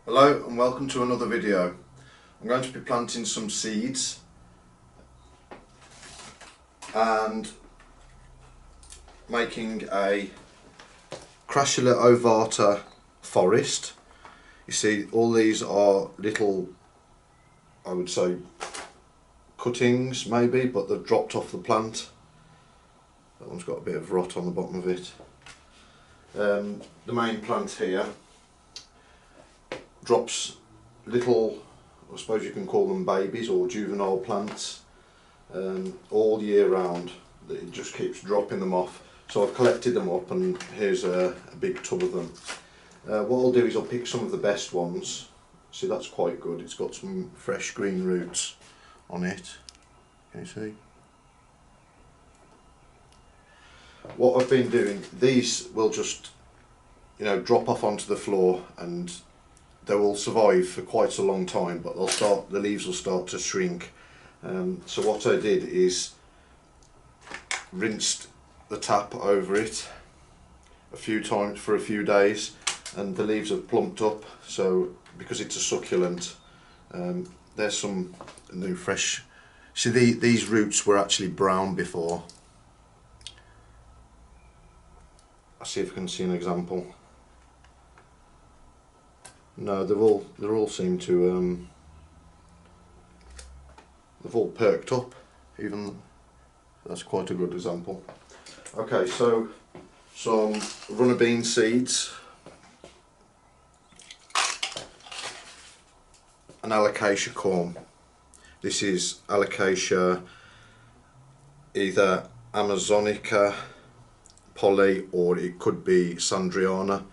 Hello and welcome to another video. I'm going to be planting some seeds and making a Crassula ovata forest. You see all these are little, I would say cuttings maybe, but they've dropped off the plant. That one's got a bit of rot on the bottom of it. The main plant here drops little, I suppose you can call them babies or juvenile plants, all year round. It just keeps dropping them off. So I've collected them up and here's a big tub of them. What I'll do is I'll pick some of the best ones. See, that's quite good. It's got some fresh green roots on it. Can you see? What I've been doing, these will just, drop off onto the floor and they will survive for quite a long time, but the leaves will start to shrink. So what I did is rinsed the tap over it a few times for a few days, and the leaves have plumped up. So because it's a succulent, there's some new fresh. See, these roots were actually brown before. I'll see if I can see an example. No, they all seem to they've all perked up. Even that's quite a good example. Okay, so some runner bean seeds, an Alocasia corn. This is Alocasia either Amazonica Polly or it could be Sandriana.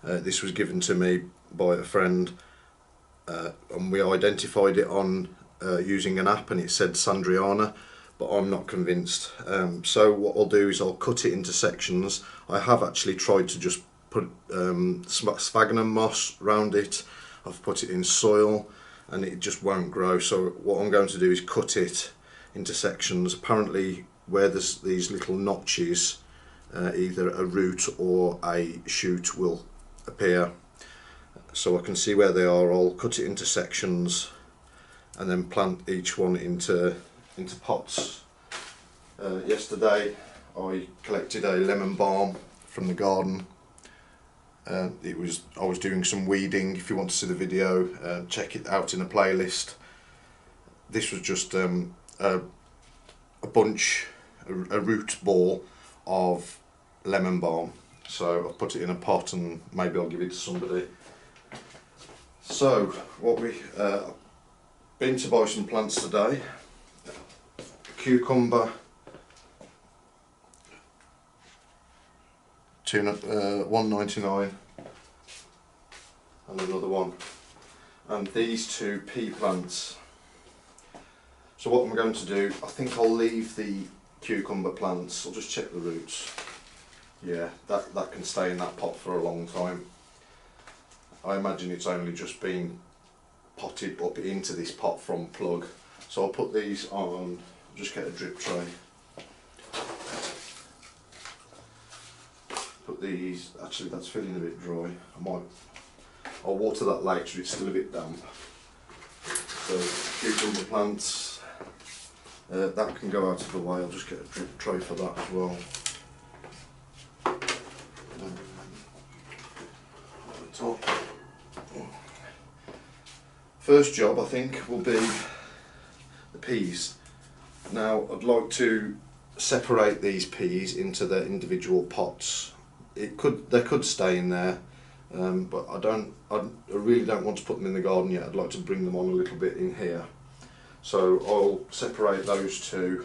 This was given to me by a friend, and we identified it on using an app and it said Sandriana, but I'm not convinced. So what I'll do is I'll cut it into sections. I have actually tried to just put sphagnum moss around it. I've put it in soil and it just won't grow, so what I'm going to do is cut it into sections. Apparently where there's these little notches, either a root or a shoot will appear. So I can see where they are. I'll cut it into sections and then plant each one into pots. Yesterday I collected a lemon balm from the garden. I was doing some weeding. If you want to see the video, check it out in a playlist. This was just a root ball of lemon balm. So I've put it in a pot and maybe I'll give it to somebody. So what we been to buy some plants today. Cucumber, $1.99, and another one, and these two pea plants. So what I'm going to do, I think I'll leave the cucumber plants. I'll just check the roots. Yeah, that can stay in that pot for a long time. I imagine it's only just been potted up into this pot from plug. So I'll put these on, just get a drip tray. Put these, actually that's feeling a bit dry. I'll water that later, it's still a bit damp. So cucumber plants, that can go out of the way. I'll just get a drip tray for that as well. Top. First job I think will be the peas. Now I'd like to separate these peas into their individual pots. They could stay in there, but I really don't want to put them in the garden yet. I'd like to bring them on a little bit in here. So I'll separate those two.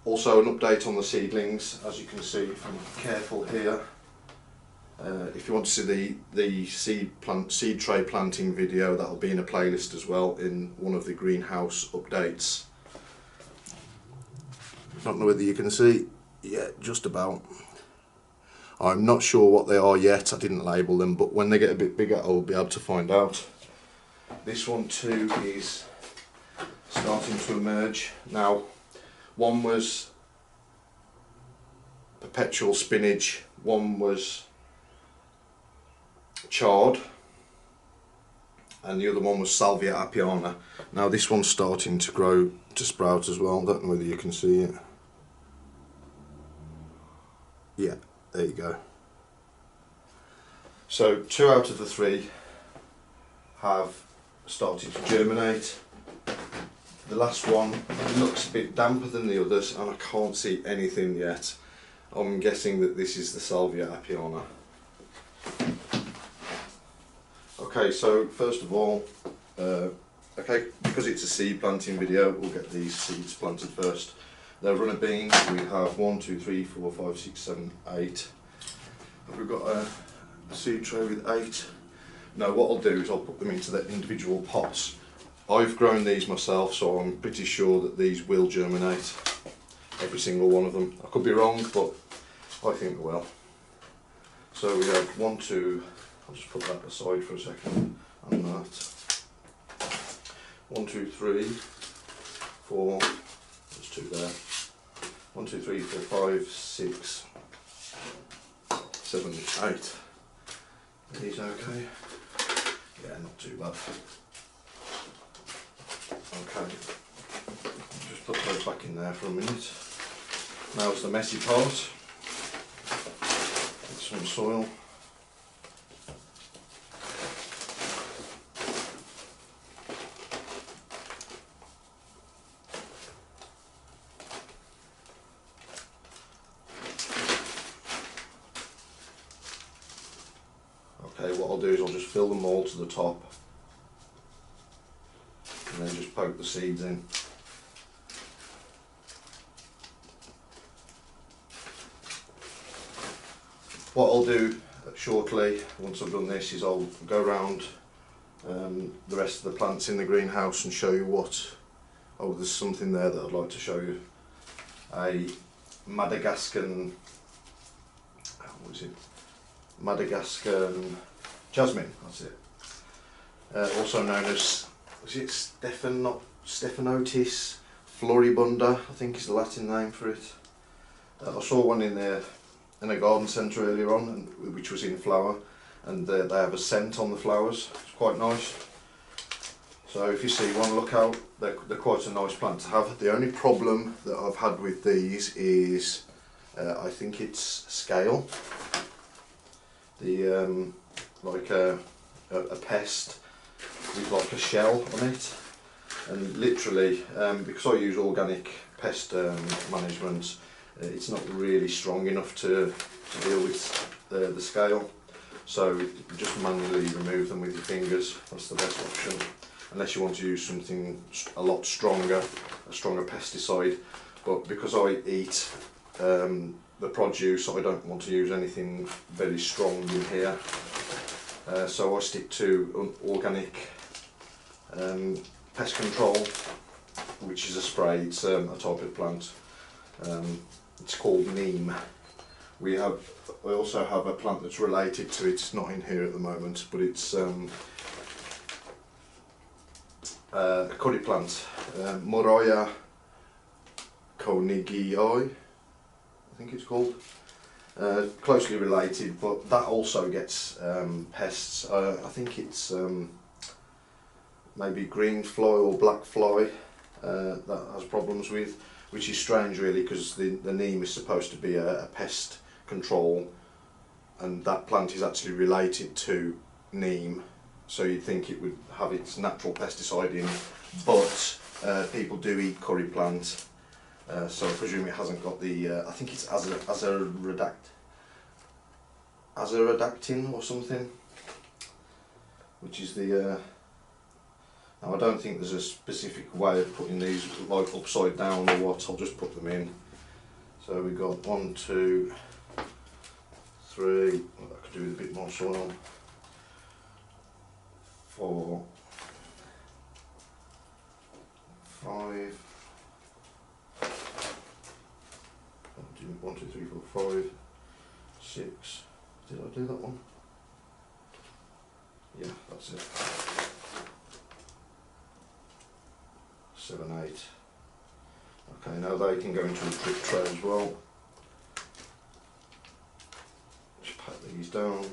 Also an update on the seedlings, as you can see if I'm careful here. If you want to see the seed tray planting video, that'll be in a playlist as well in one of the greenhouse updates. Don't know whether you can see. Yeah, just about. I'm not sure what they are yet. I didn't label them, but when they get a bit bigger I'll be able to find out. This one too is starting to emerge. Now, one was perpetual spinach, one was chard, and the other one was Salvia apiana. Now this one's starting to grow to sprout as well. Don't know whether you can see it. Yeah, there you go. So 2 out of the 3 have started to germinate. The last one looks a bit damper than the others, and I can't see anything yet. I'm guessing that this is the Salvia apiana. Okay, so first of all, okay, because it's a seed planting video, we'll get these seeds planted first. They're runner beans. We have 1, 2, 3, 4, 5, 6, 7, 8. We've got a seed tray with 8. Now what I'll do is I'll put them into their individual pots. I've grown these myself, so I'm pretty sure that these will germinate, every single one of them. I could be wrong, but I think they will. So we have 1, 2, I'll just put that aside for a second, and that. 1, 2, 3, 4, there's 2 there. 1, 2, 3, 4, 5, 6, 7, 8. Are these okay? Yeah, not too bad. Okay, just put those back in there for a minute. Now's the messy part. Get some soil. Okay, what I'll do is I'll just fill them all to the top, and then just poke the seeds in. What I'll do shortly, once I've done this, is I'll go around the rest of the plants in the greenhouse and show you what... Oh, there's something there that I'd like to show you. A Madagascan... what is it? Madagascan Jasmine, that's it. Also known as... is it Stephanotis floribunda, I think is the Latin name for it. I saw one in a garden centre earlier on, which was in flower, and they have a scent on the flowers. It's quite nice. So if you see one, look out. They're quite a nice plant to have. The only problem that I've had with these is I think it's scale. The like a pest with like a shell on it, and literally because I use organic pest management, it's not really strong enough to deal with the scale, so you just manually remove them with your fingers. That's the best option, unless you want to use something a lot stronger, a stronger pesticide. But because I eat the produce, I don't want to use anything very strong in here, so I stick to organic pest control, which is a spray. It's a type of plant. It's called neem. I also have a plant that's related to it. It's not in here at the moment, but it's a curry plant, Moraya Konigii, I think it's called. Closely related, but that also gets pests. I think it's maybe green fly or black fly that has problems with, which is strange really, because the neem is supposed to be a pest control, and that plant is actually related to neem, so you'd think it would have its natural pesticide in, but people do eat curry plant. So I presume it hasn't got the, I think it's azaradactin or something, which is the, now I don't think there's a specific way of putting these, like upside down or what. I'll just put them in. So we've got 1, 2, 3, well, I could do with a bit more soil, 4, 5, 1, 2, 3, 4, 5, 6. Did I do that one? Yeah, that's it. 7, 8. Okay, now they can go into a drip tray as well. Just pat these down.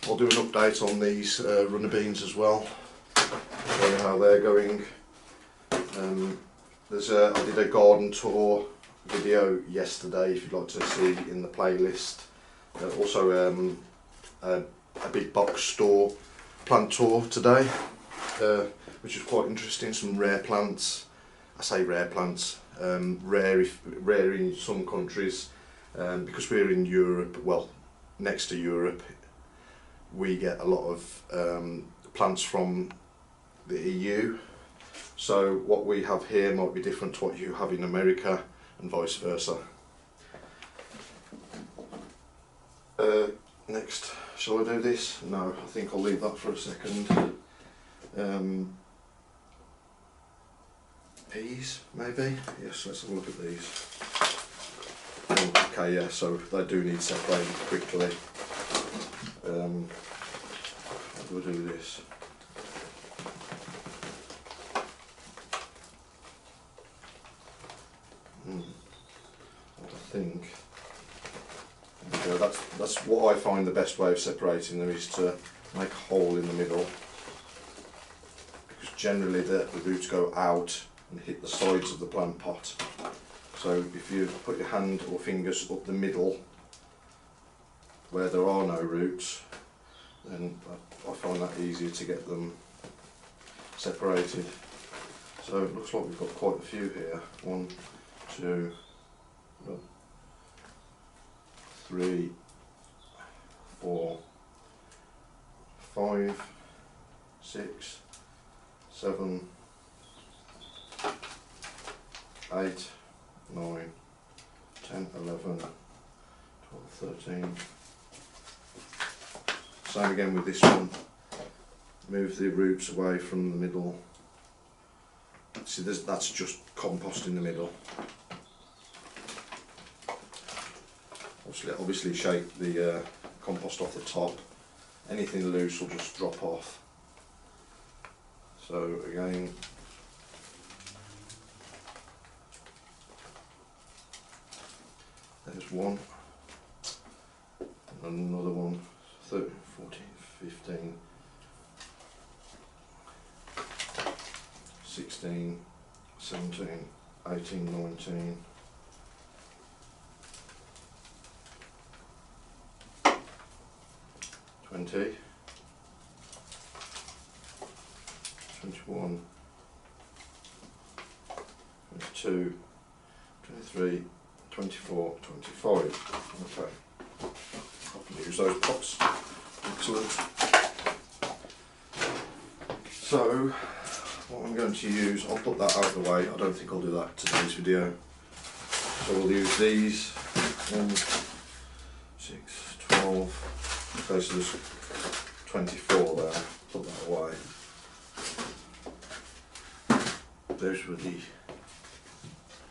I'll do an update on these runner beans as well, show you how they're going. I did a garden tour video yesterday, if you'd like to see in the playlist. Also a big box store plant tour today, which is quite interesting. Some rare plants. I say rare plants, rare in some countries, because we're in Europe, well, next to Europe, we get a lot of plants from the EU. So what we have here might be different to what you have in America, and vice versa. Next, shall I do this? No, I think I'll leave that for a second. Peas, maybe? Yes, let's have a look at these. Okay, yeah, so they do need separating quickly. How do I do this? I think. Okay, that's what I find the best way of separating them, is to make a hole in the middle, because generally the roots go out and hit the sides of the plant pot. So if you put your hand or fingers up the middle where there are no roots, then I find that easier to get them separated. So it looks like we've got quite a few here. 1, 2, 3, 4, 5, 6, 7, 8, 9, 10, 11, 12, 13. Same again with this one. Move the roots away from the middle. See, that's just compost in the middle. Obviously shake the compost off the top. Anything loose will just drop off. So again, there's one, and another one, 13, 14, 15, 16, 17, 18, 19, 20, 21, 22, 23, 24, 25. Okay, I can use those pots. Excellent. So what I'm going to use, I'll put that out of the way. I don't think I'll do that in today's video. So we'll use these. 1, 6, 12. Okay, so there's 24 there. Put that away. Those were the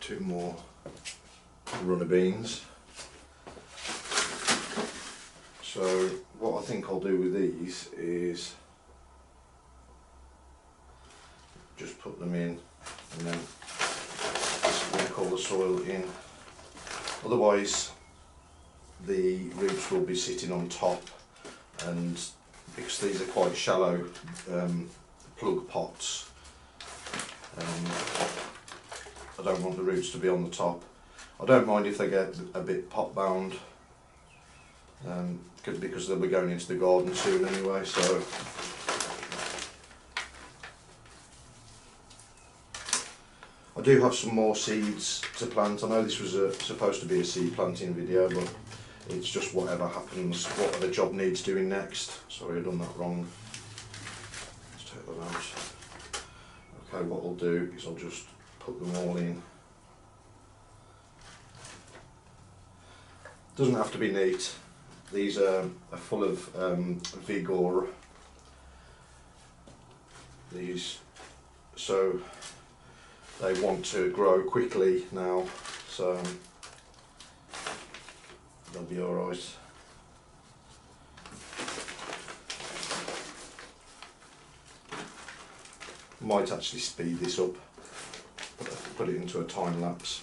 2 more runner beans. So what I think I'll do with these is just put them in and then sprinkle all the soil in. Otherwise the roots will be sitting on top, and because these are quite shallow plug pots, I don't want the roots to be on the top. I don't mind if they get a bit pot bound, because they'll be going into the garden soon anyway. So I do have some more seeds to plant. I know this was supposed to be a seed planting video, but it's just whatever happens, whatever the job needs doing next. Sorry, I've done that wrong. Let's take that out. Okay, what I'll do is I'll just put them all in. Doesn't have to be neat. These are full of vigour. These, so they want to grow quickly now, so they'll be alright. Might actually speed this up, put it into a time lapse.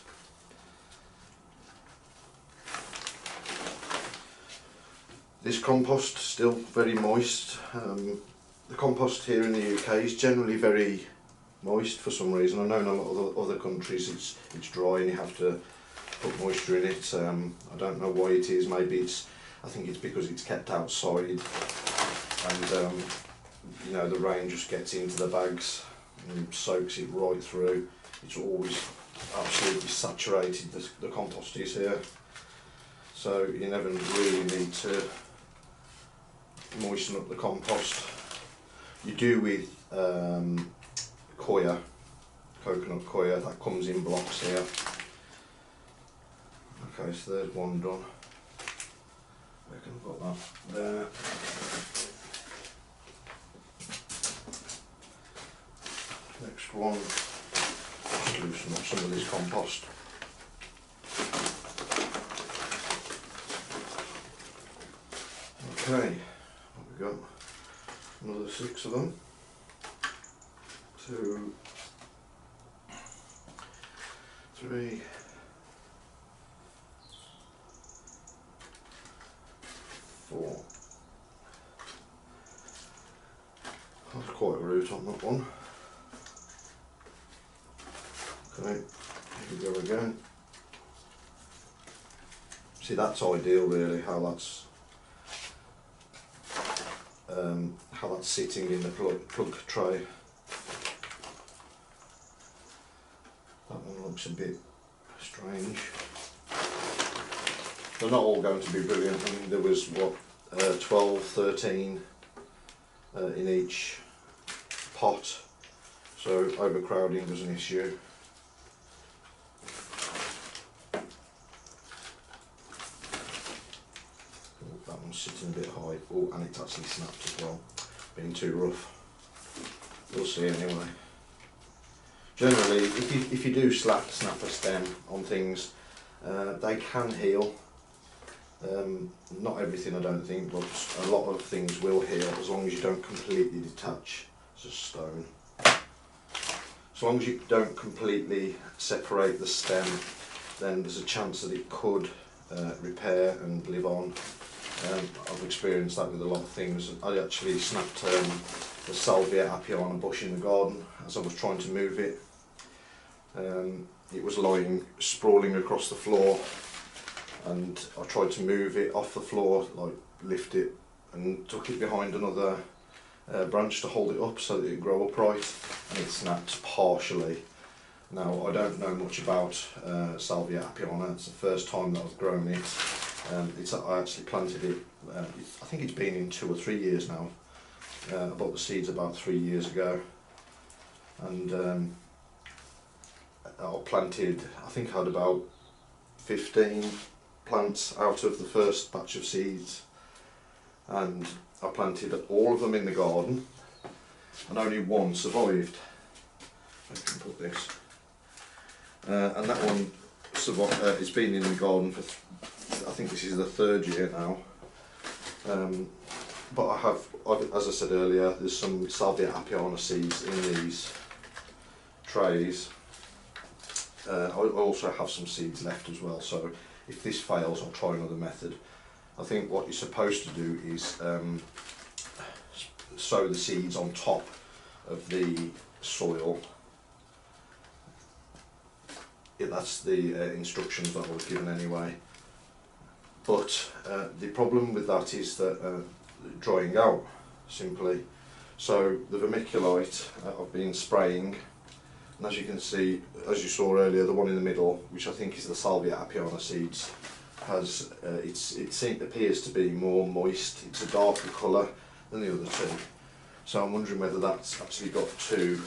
This compost still very moist. The compost here in the UK is generally very moist for some reason. I know in a lot of other countries it's dry and you have to put moisture in it. I don't know why it is. Maybe I think it's because it's kept outside, and you know, the rain just gets into the bags and soaks it right through. It's always absolutely saturated, the compost is here, so you never really need to moisten up the compost. You do with coir, coconut coir, that comes in blocks here. Okay, so there's one done. Where can I put that? There. Next one, just loosen up some of this compost. Okay, what we got? Another 6 of them. 2, 3, 4. That's quite a root on that one. Okay, here we go again. See, that's ideal really, how that's sitting in the plug tray. That one looks a bit strange. They're not all going to be brilliant. I mean, there was what, 12, 13 in each pot, so overcrowding was an issue. That one's sitting a bit high. Oh, and it's actually snapped as well, being too rough. We'll see anyway. Generally, if you do snap a stem on things, they can heal. Not everything, I don't think, but a lot of things will heal as long as you don't completely detach. It's a stone. As long as you don't completely separate the stem, then there's a chance that it could repair and live on. I've experienced that with a lot of things. I actually snapped the Salvia apiana bush in the garden as I was trying to move it. It was lying sprawling across the floor, and I tried to move it off the floor, like lift it, and took it behind another branch to hold it up so that it would grow upright, and it snapped partially. Now, I don't know much about Salvia apiana. It's the first time that I've grown it. I actually planted it, I think it's been in 2 or 3 years now. I bought the seeds about 3 years ago, and I planted, I think I had about 15 plants out of the first batch of seeds, and I planted all of them in the garden, and only one survived. I can put this, and that one survived. It's been in the garden for I think this is the 3rd year now, but as I said earlier, there's some Salvia apiana seeds in these trays. I also have some seeds left as well, so if this fails I'll try another method. I think what you're supposed to do is sow the seeds on top of the soil. That's the instructions that I was given anyway. But the problem with that is that drying out, simply. So the vermiculite I've been spraying, and as you can see, as you saw earlier, the one in the middle, which I think is the Salvia apiana seeds, has it appears to be more moist. It's a darker colour than the other two. So I'm wondering whether that's actually got too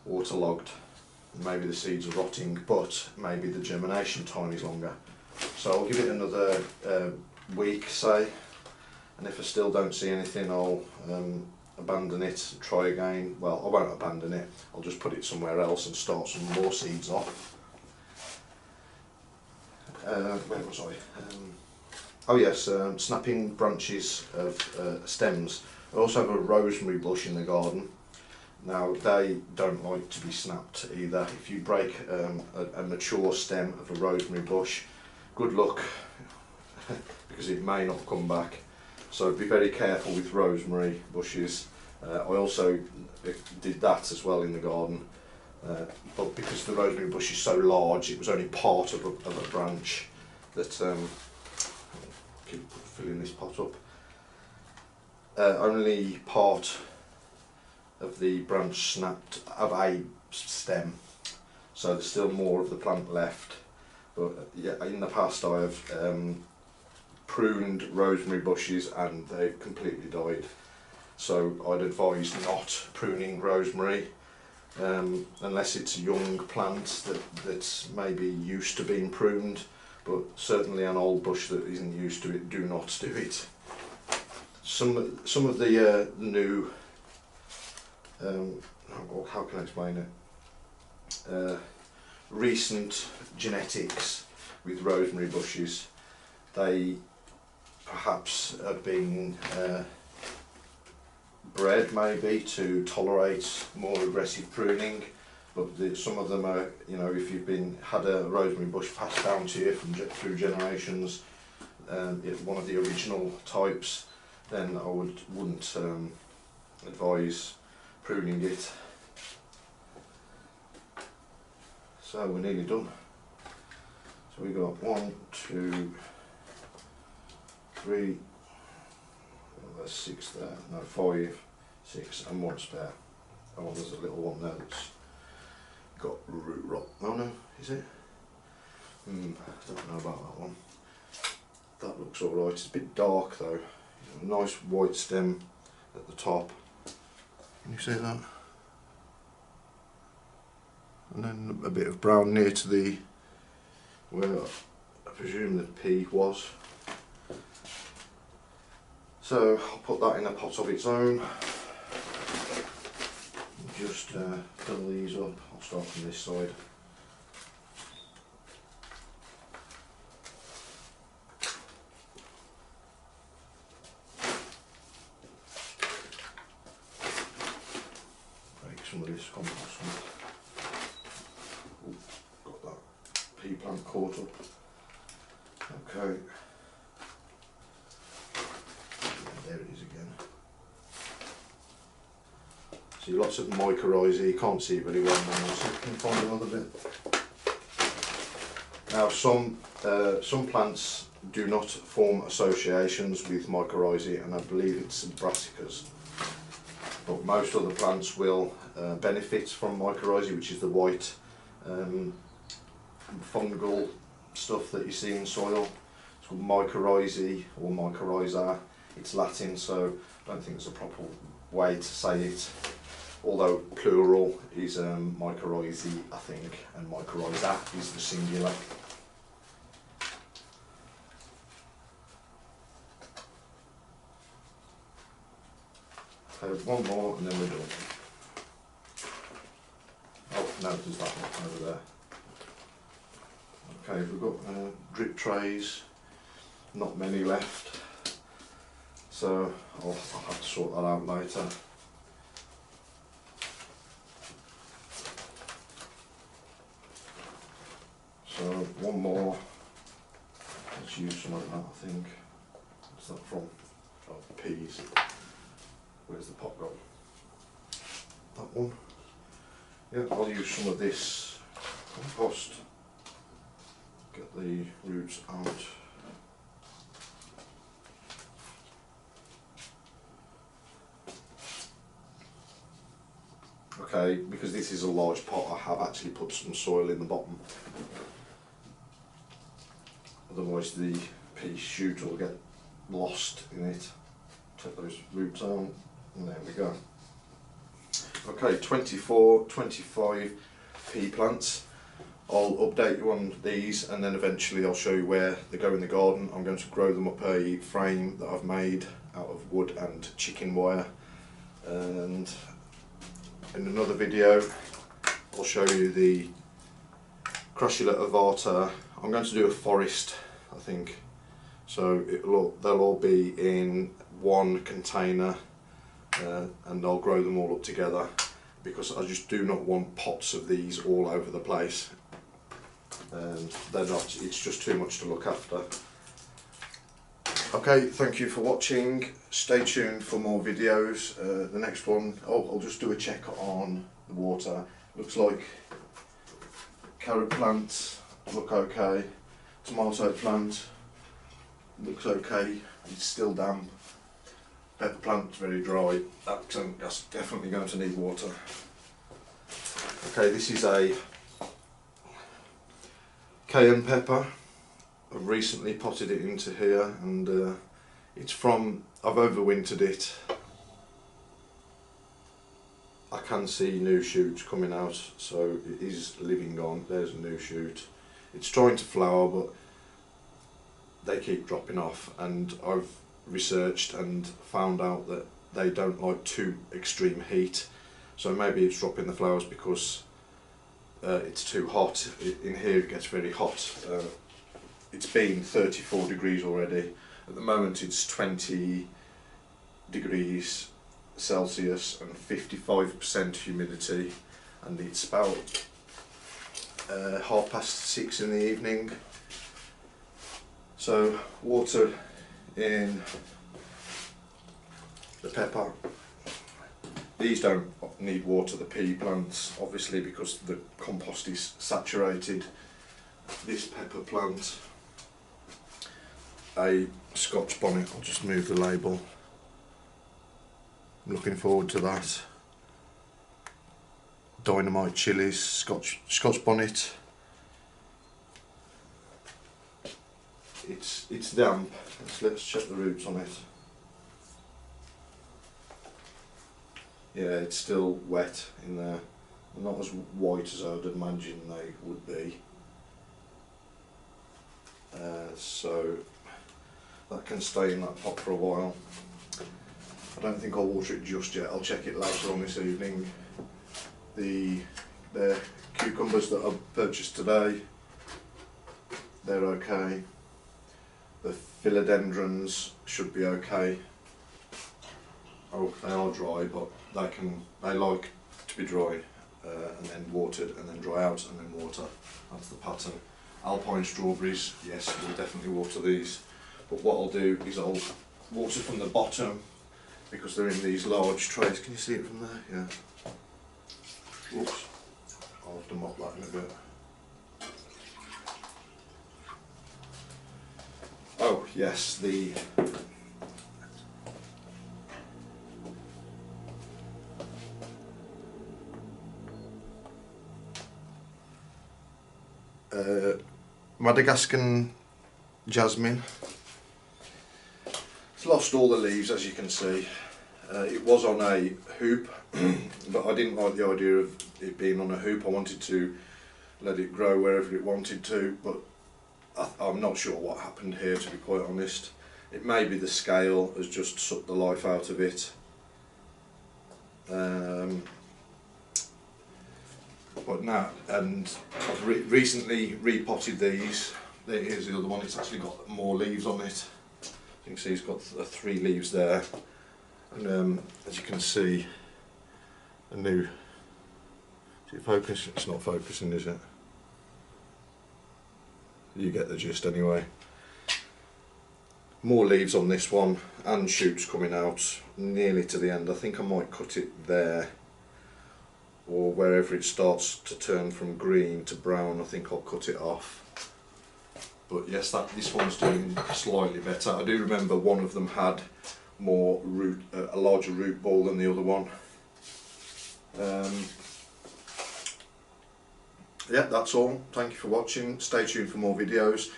waterlogged. Maybe the seeds are rotting, but maybe the germination time is longer. So I'll give it another week, say, and if I still don't see anything, I'll abandon it and try again. Well, I won't abandon it, I'll just put it somewhere else and start some more seeds off. Where was I? Oh yes, snapping branches of stems. I also have a rosemary bush in the garden. Now, they don't like to be snapped either. If you break a mature stem of a rosemary bush, good luck because it may not come back. So be very careful with rosemary bushes. I also did that as well in the garden, but because the rosemary bush is so large, it was only part of a branch that, keep filling this pot up, only part of the branch snapped of a stem, so there's still more of the plant left. But yeah, in the past I have pruned rosemary bushes and they've completely died. So I'd advise not pruning rosemary unless it's a young plant that's maybe used to being pruned, but certainly an old bush that isn't used to it, do not do it. Some of the new, how can I explain it? Recent genetics with rosemary bushes, they perhaps have been bred maybe to tolerate more aggressive pruning, but some of them are, you know, if you've had a rosemary bush passed down to you through generations, one of the original types, then I wouldn't advise pruning it. So we're nearly done. So we got 1, 2, 3, well, there's 6 there, no, 5, 6 and 1 spare. Oh, there's a little one there that's got root rot. Oh no, is it? I don't know about that one. That looks alright. It's a bit dark though. A nice white stem at the top. Can you see that? And then a bit of brown near to the, where I presume the pea was. So I'll put that in a pot of its own. Just fill these up. I'll start from this side. Break some of this compost. Ooh, got that pea plant caught up. Okay. There it is again. See lots of mycorrhizae, you can't see it very well now, so you can find another bit. Now some plants do not form associations with mycorrhizae, and I believe it's brassicas. But most other plants will benefit from mycorrhizae, which is the white fungal stuff that you see in soil. It's called mycorrhizae or mycorrhiza. It's Latin, so I don't think there's a proper way to say it. Although plural is mycorrhizae, I think, and mycorrhiza is the singular. Okay, one more and then we're done. Oh no, there's that one over there. Okay, we've got drip trays, not many left, so I'll have to sort that out later. So one more, let's use some of that, I think. What's that from? Oh, peas. Where's the pot gone? That one? Yeah, I'll use some of this compost. Get the roots out. Okay, because this is a large pot, I have actually put some soil in the bottom. Otherwise the pea shoot will get lost in it. Take those roots out, and there we go. Okay, 24, 25 pea plants. I'll update you on these, and then eventually I'll show you where they go in the garden. I'm going to grow them up a frame that I've made out of wood and chicken wire, and in another video I'll show you the Crassula ovata. I'm going to do a forest, I think, so they'll all be in one container, and I'll grow them all up together because I just do not want pots of these all over the place. They're not, it's just too much to look after. Okay, thank you for watching. Stay tuned for more videos. The next one, I'll just do a check on the water. Looks like carrot plant look okay. Tomato plant looks okay. It's still damp. Pepper plant very dry. That's definitely going to need water. Okay, this is a Cayenne pepper. I've recently potted it into here, and I've overwintered it. I can see new shoots coming out, so it is living on. There's a new shoot. It's trying to flower, but they keep dropping off, and I've researched and found out that they don't like too extreme heat, so maybe it's dropping the flowers because it's too hot. In here it gets very hot. It's been 34 degrees already. At the moment it's 20 degrees Celsius and 55% humidity, and it's about 6:30 in the evening. So water in the pepper. These don't need water, the pea plants, obviously, because the compost is saturated. This pepper plant, a Scotch bonnet. I'll just move the label. I'm looking forward to that. Dynamite chilies, Scotch bonnet. It's damp. Let's check the roots on it. Yeah, it's still wet in there. Not as white as I would imagine they would be. So that can stay in that pot for a while. I don't think I'll water it just yet. I'll check it later on this evening. The cucumbers that I've purchased today, they're okay. The philodendrons should be okay. Oh, they are dry, but they like to be dry and then watered and then dry out and then water. That's the pattern. Alpine strawberries, yes, we'll definitely water these. But what I'll do is I'll water from the bottom because they're in these large trays. Can you see it from there? Yeah. Oops. I'll have to mop that in a bit. Oh yes, the Madagascan Jasmine. It's lost all the leaves, as you can see. It was on a hoop, but I didn't like the idea of it being on a hoop. I wanted to let it grow wherever it wanted to, but I'm not sure what happened here, to be quite honest. It may be the scale has just sucked the life out of it. But now, and I've recently repotted these. Here's the other one. It's actually got more leaves on it. You can see it's got 3 leaves there, and as you can see, a new. Is it focus? It's not focusing, is it? You get the gist anyway. More leaves on this one and shoots coming out nearly to the end. I think I might cut it there, or wherever it starts to turn from green to brown. I think I'll cut it off. But yes, this one's doing slightly better. I do remember one of them had more root, a larger root ball than the other one. Yeah, that's all. Thank you for watching. Stay tuned for more videos.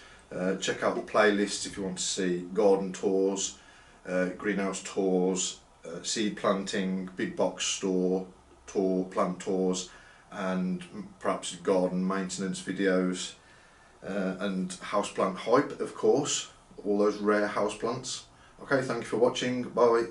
Check out the playlist if you want to see garden tours, greenhouse tours, seed planting, big box store tour, plant tours, and perhaps garden maintenance videos, and houseplant hype, of course, all those rare houseplants. Okay, thank you for watching. Bye.